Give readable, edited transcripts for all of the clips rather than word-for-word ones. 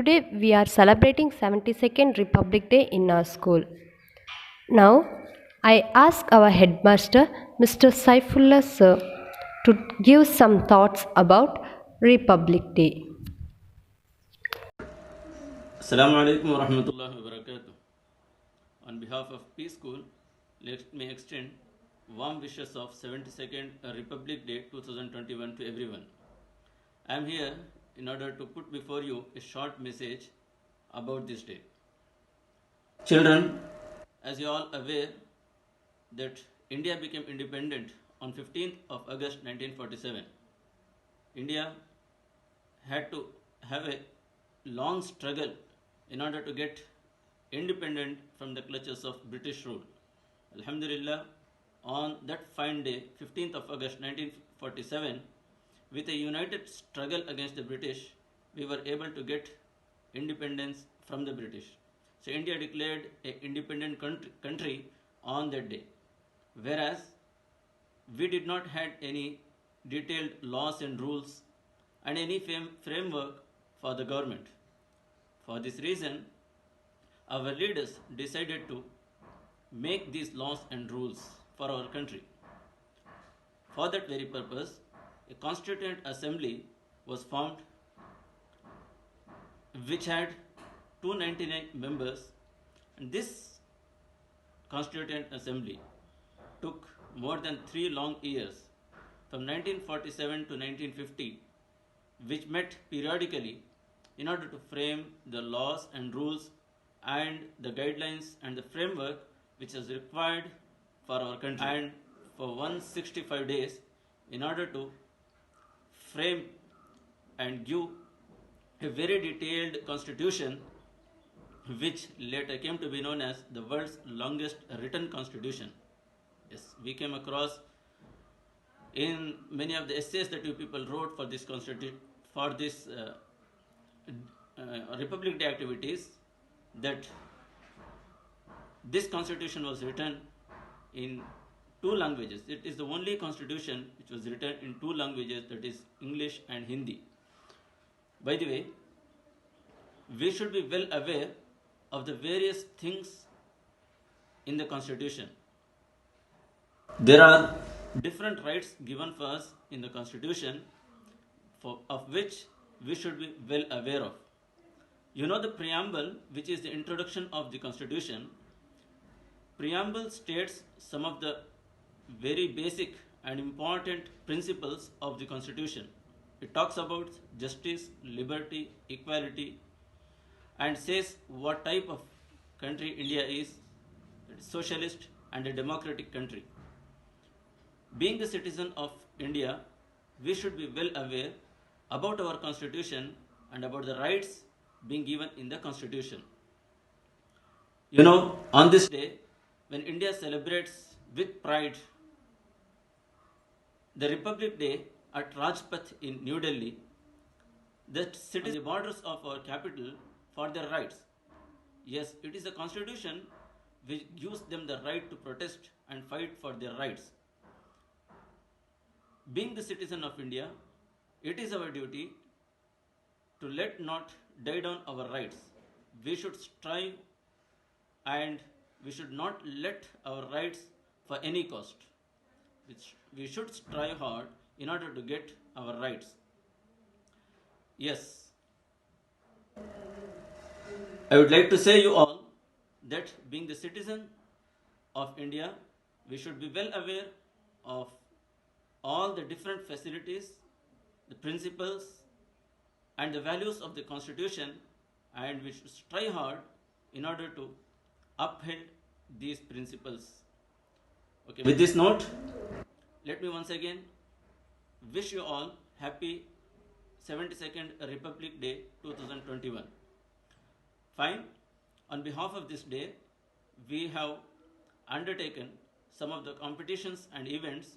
Today we are celebrating 72nd Republic Day in our school. Now I ask our headmaster Mr. Saifullah sir to give some thoughts about Republic Day. Assalamu alaikum wa rahmatullahi wa barakatuh. On behalf of Peace School, let me extend warm wishes of 72nd Republic Day 2021 to everyone. I am here in order to put before you a short message about this day. Children, as you are all aware that India became independent on 15th of August 1947. India had to have a long struggle in order to get independent from the clutches of British rule. Alhamdulillah, on that fine day, 15th of August 1947, with a united struggle against the British, we were able to get independence from the British. So India declared an independent country on that day. Whereas we did not had any detailed laws and rules and any framework for the government. For this reason, our leaders decided to make these laws and rules for our country. For that very purpose, a constituent assembly was formed which had 299 members, and this constituent assembly took more than 3 long years from 1947 to 1950, which met periodically in order to frame the laws and rules and the guidelines and the framework which is required for our country, and for 165 days in order to frame and give a very detailed constitution which later came to be known as the world's longest written constitution. Yes, we came across in many of the essays that you people wrote for this Republic Day activities that this constitution was written in 2 languages. It is the only constitution which was written in 2 languages, that is English and Hindi. By the way, we should be well aware of the various things in the constitution. There are different rights given for us in the constitution of which we should be well aware of. You know the preamble, which is the introduction of the constitution. Preamble states some of the very basic and important principles of the constitution. It talks about justice, liberty, equality, and says what type of country India is. It is socialist and a democratic country. Being the citizen of India, we should be well aware about our constitution and about the rights being given in the constitution. You know, on this day, when India celebrates with pride the Republic Day at Rajpath in New Delhi, the citizens the borders of our capital for their rights. Yes, it is a constitution which gives them the right to protest and fight for their rights. Being the citizen of India, it is our duty to let not die down our rights. We should strive and we should not let our rights for any cost. We should strive hard in order to get our rights. Yes, I would like to say you all that being the citizen of India, we should be well aware of all the different facilities, the principles and the values of the constitution, and we should strive hard in order to uphold these principles. Okay, with this note, let me once again wish you all happy 72nd Republic Day 2021. Fine, on behalf of this day, we have undertaken some of the competitions and events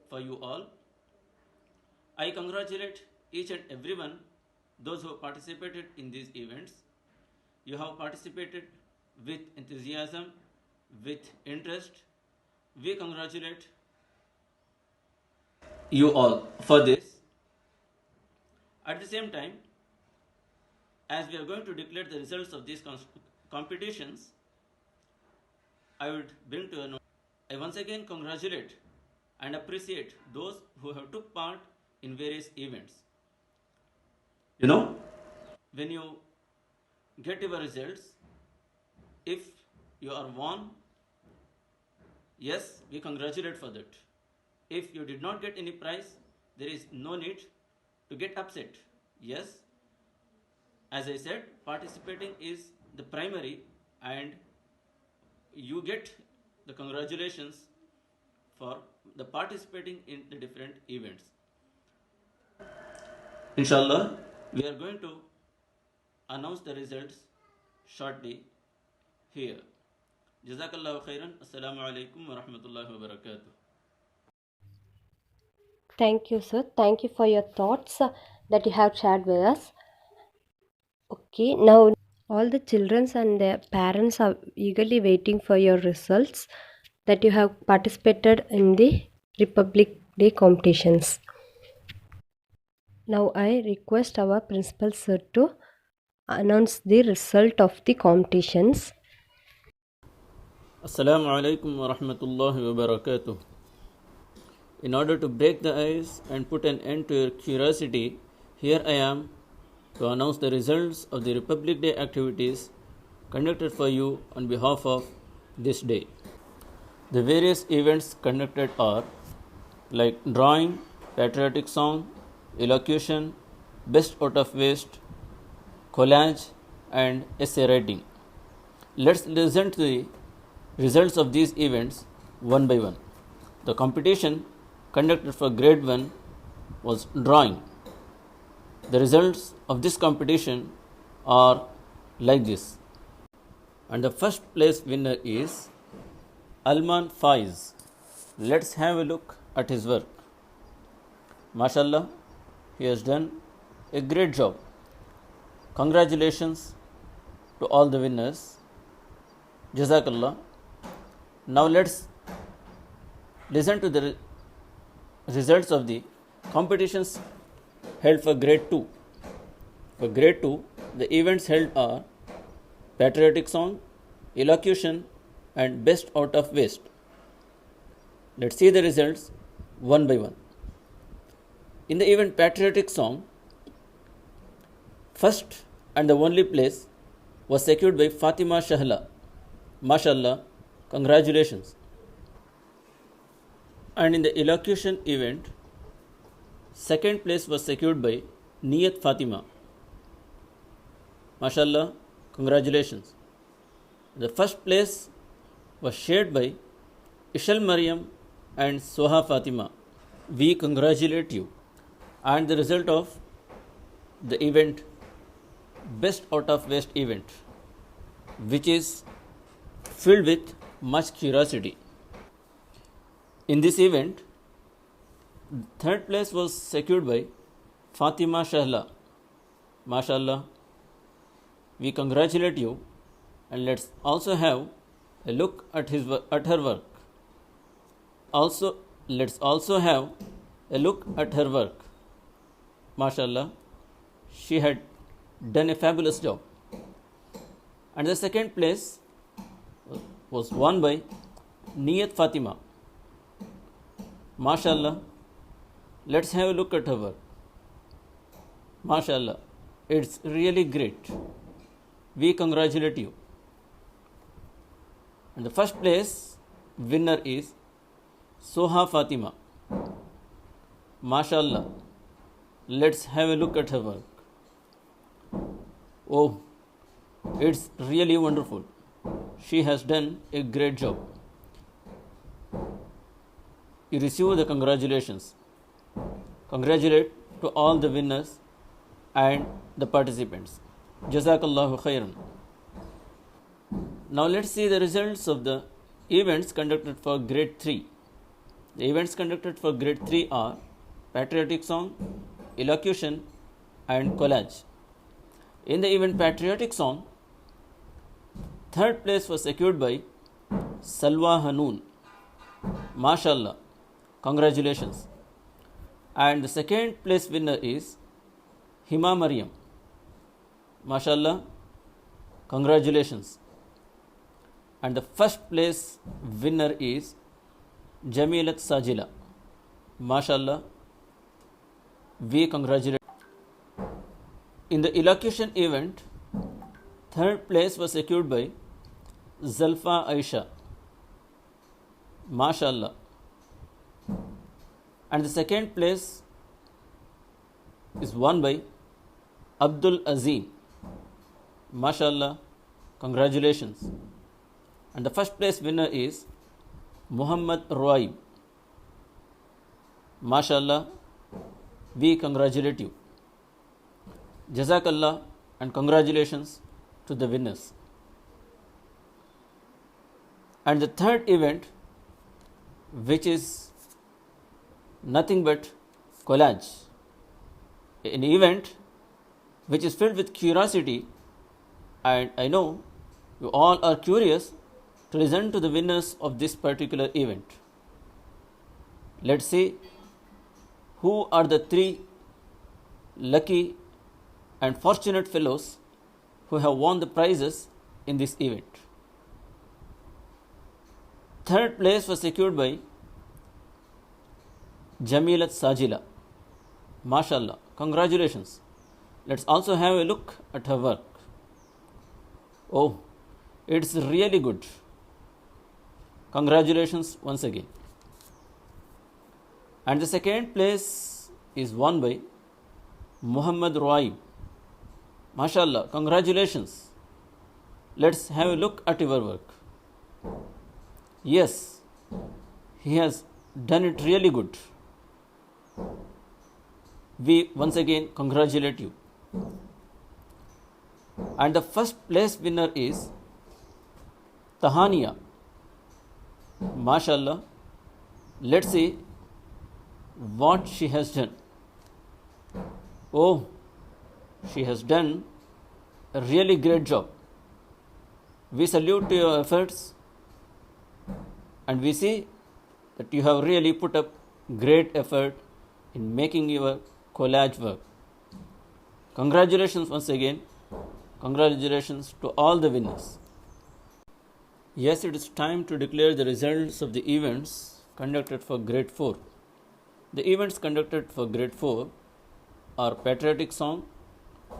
for you all. I congratulate each and everyone, those who have participated in these events. You have participated with enthusiasm, with interest. We congratulate you all for this. At the same time, as we are going to declare the results of these competitions, I would bring to a note. I once again congratulate and appreciate those who have took part in various events. You know, when you get your results, if you are won, yes, we congratulate for that. If you did not get any prize, there is no need to get upset. Yes, as I said, participating is the primary, and you get the congratulations for the participating in the different events. Inshallah, we are going to announce the results shortly here. Jazakallahu khairan. Assalamu alaikum wa rahmatullahi wa barakatuh. Thank you, sir. Thank you for your thoughts that you have shared with us. Okay, now all the children and their parents are eagerly waiting for your results that you have participated in the Republic Day competitions. Now I request our principal sir to announce the result of the competitions. Assalamu alaikum wa rahmatullahi wa barakatuh. In order to break the ice and put an end to your curiosity, here I am to announce the results of the Republic Day activities conducted for you on behalf of this day. The various events conducted are like drawing, patriotic song, elocution, best out of waste, collage, and essay writing. Let's listen to the results of these events one by one. The competition conducted for grade 1 was drawing. The results of this competition are like this. And the first place winner is Alman Faiz. Let's have a look at his work. MashaAllah, he has done a great job. Congratulations to all the winners. Jazakallah. Now let's listen to the results of the competitions held for grade 2. For grade 2, the events held are patriotic song, elocution, and best out of waste. Let's see the results one by one. In the event patriotic song, first and the only place was secured by Fatima Shahla. MashaAllah, congratulations. And in the elocution event, second place was secured by Niyat Fatima. MashaAllah, congratulations. The first place was shared by Ishal Maryam and Soha Fatima. We congratulate you. And the result of the event, best out of waste event, which is filled with much curiosity. In this event, third place was secured by Fatima Shahla. MashaAllah, we congratulate you, and let's also have a look at her work. Let's also have a look at her work. MashaAllah, she had done a fabulous job. And the second place was won by Niyat Fatima. MashaAllah, let's have a look at her work. MashaAllah, it's really great. We congratulate you. And the first place winner is Soha Fatima. MashaAllah, let's have a look at her work. Oh, it's really wonderful. She has done a great job. You receive the congratulations. Congratulate to all the winners and the participants. Jazakallahu khairan. Now let's see the results of the events conducted for grade 3. The events conducted for grade 3 are patriotic song, elocution, and collage. In the event patriotic song, third place was secured by Salwa Hanoon. MashaAllah, congratulations. And the second place winner is Hima Maryam. MashaAllah, congratulations. And the first place winner is Jamilat Sajila. MashaAllah, we congratulate. In the elocution event, third place was secured by Zalfa Aisha. MashaAllah. And the second place is won by Abdul Azim. MashaAllah, congratulations. And the first place winner is Muhammad Ruaib. MashaAllah, we congratulate you. Jazakallah and congratulations to the winners. And the third event, which is nothing but collage, an event which is filled with curiosity, and I know you all are curious to listen to the winners of this particular event. Let's see who are the three lucky and fortunate fellows who have won the prizes in this event. Third place was secured by Jamilat Sajila. MashaAllah, congratulations. Let's also have a look at her work. Oh, it's really good. Congratulations once again. And the second place is won by Muhammad Ruaib. MashaAllah, congratulations. Let's have a look at your work. Yes, he has done it really good. We once again congratulate you. And the first place winner is Tahania. MashaAllah, let's see what she has done. Oh, she has done a really great job. We salute to your efforts, and we see that you have really put up great effort in making your collage work. Congratulations once again. Congratulations to all the winners. Yes, it is time to declare the results of the events conducted for grade 4. The events conducted for grade 4 are patriotic song,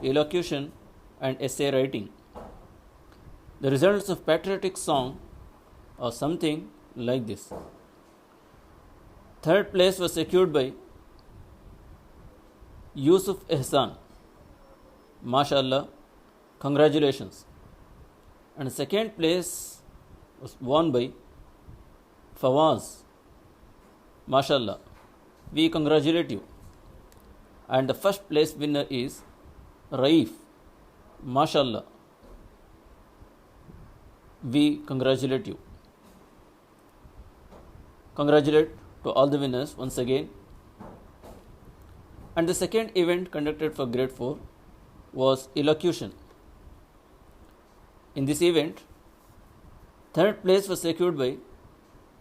elocution and essay writing. The results of patriotic song are something like this. Third place was secured by Yusuf Ehsan. MashaAllah, congratulations. And second place was won by Fawaz. MashaAllah, we congratulate you. And the first place winner is Raif. MashaAllah, we congratulate you. Congratulate to all the winners once again. And the second event conducted for grade 4 was elocution. In this event, third place was secured by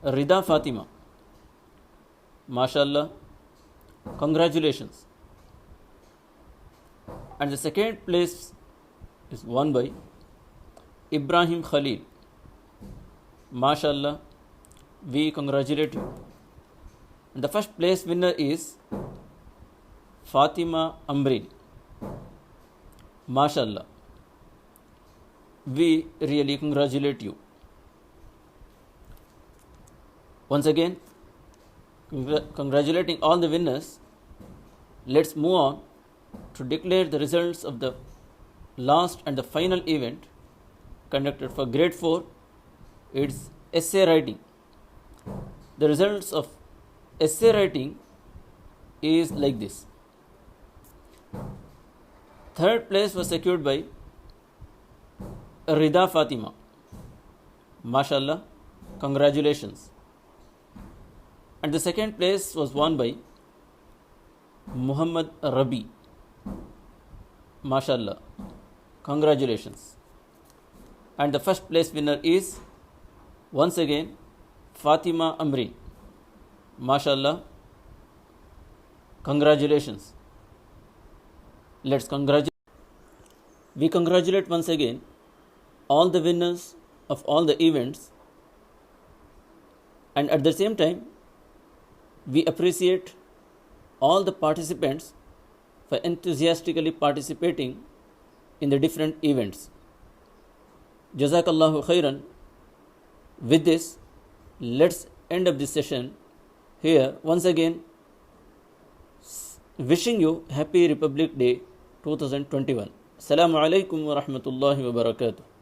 Rida Fatima. MashaAllah, congratulations. And the second place is won by Ibrahim Khalil. MashaAllah, we congratulate you. And the first place winner is Fatima Amrin. MashaAllah, we really congratulate you. Once again, congratulating all the winners. Let's move on to declare the results of the last and the final event conducted for grade 4. It's essay writing. The results of essay writing is like this. Third place was secured by Rida Fatima. MashaAllah, congratulations. And the second place was won by Muhammad Rabi. MashaAllah, congratulations. And the first place winner is once again Fatima Amri. MashaAllah, congratulations. Let's congratulate. We congratulate once again all the winners of all the events, and at the same time we appreciate all the participants for enthusiastically participating in the different events. Jazakallahu khairan. With this, let's end up this session here. Once again, wishing you Happy Republic Day 2021. Assalamu alaikum wa rahmatullahi wa barakatuh.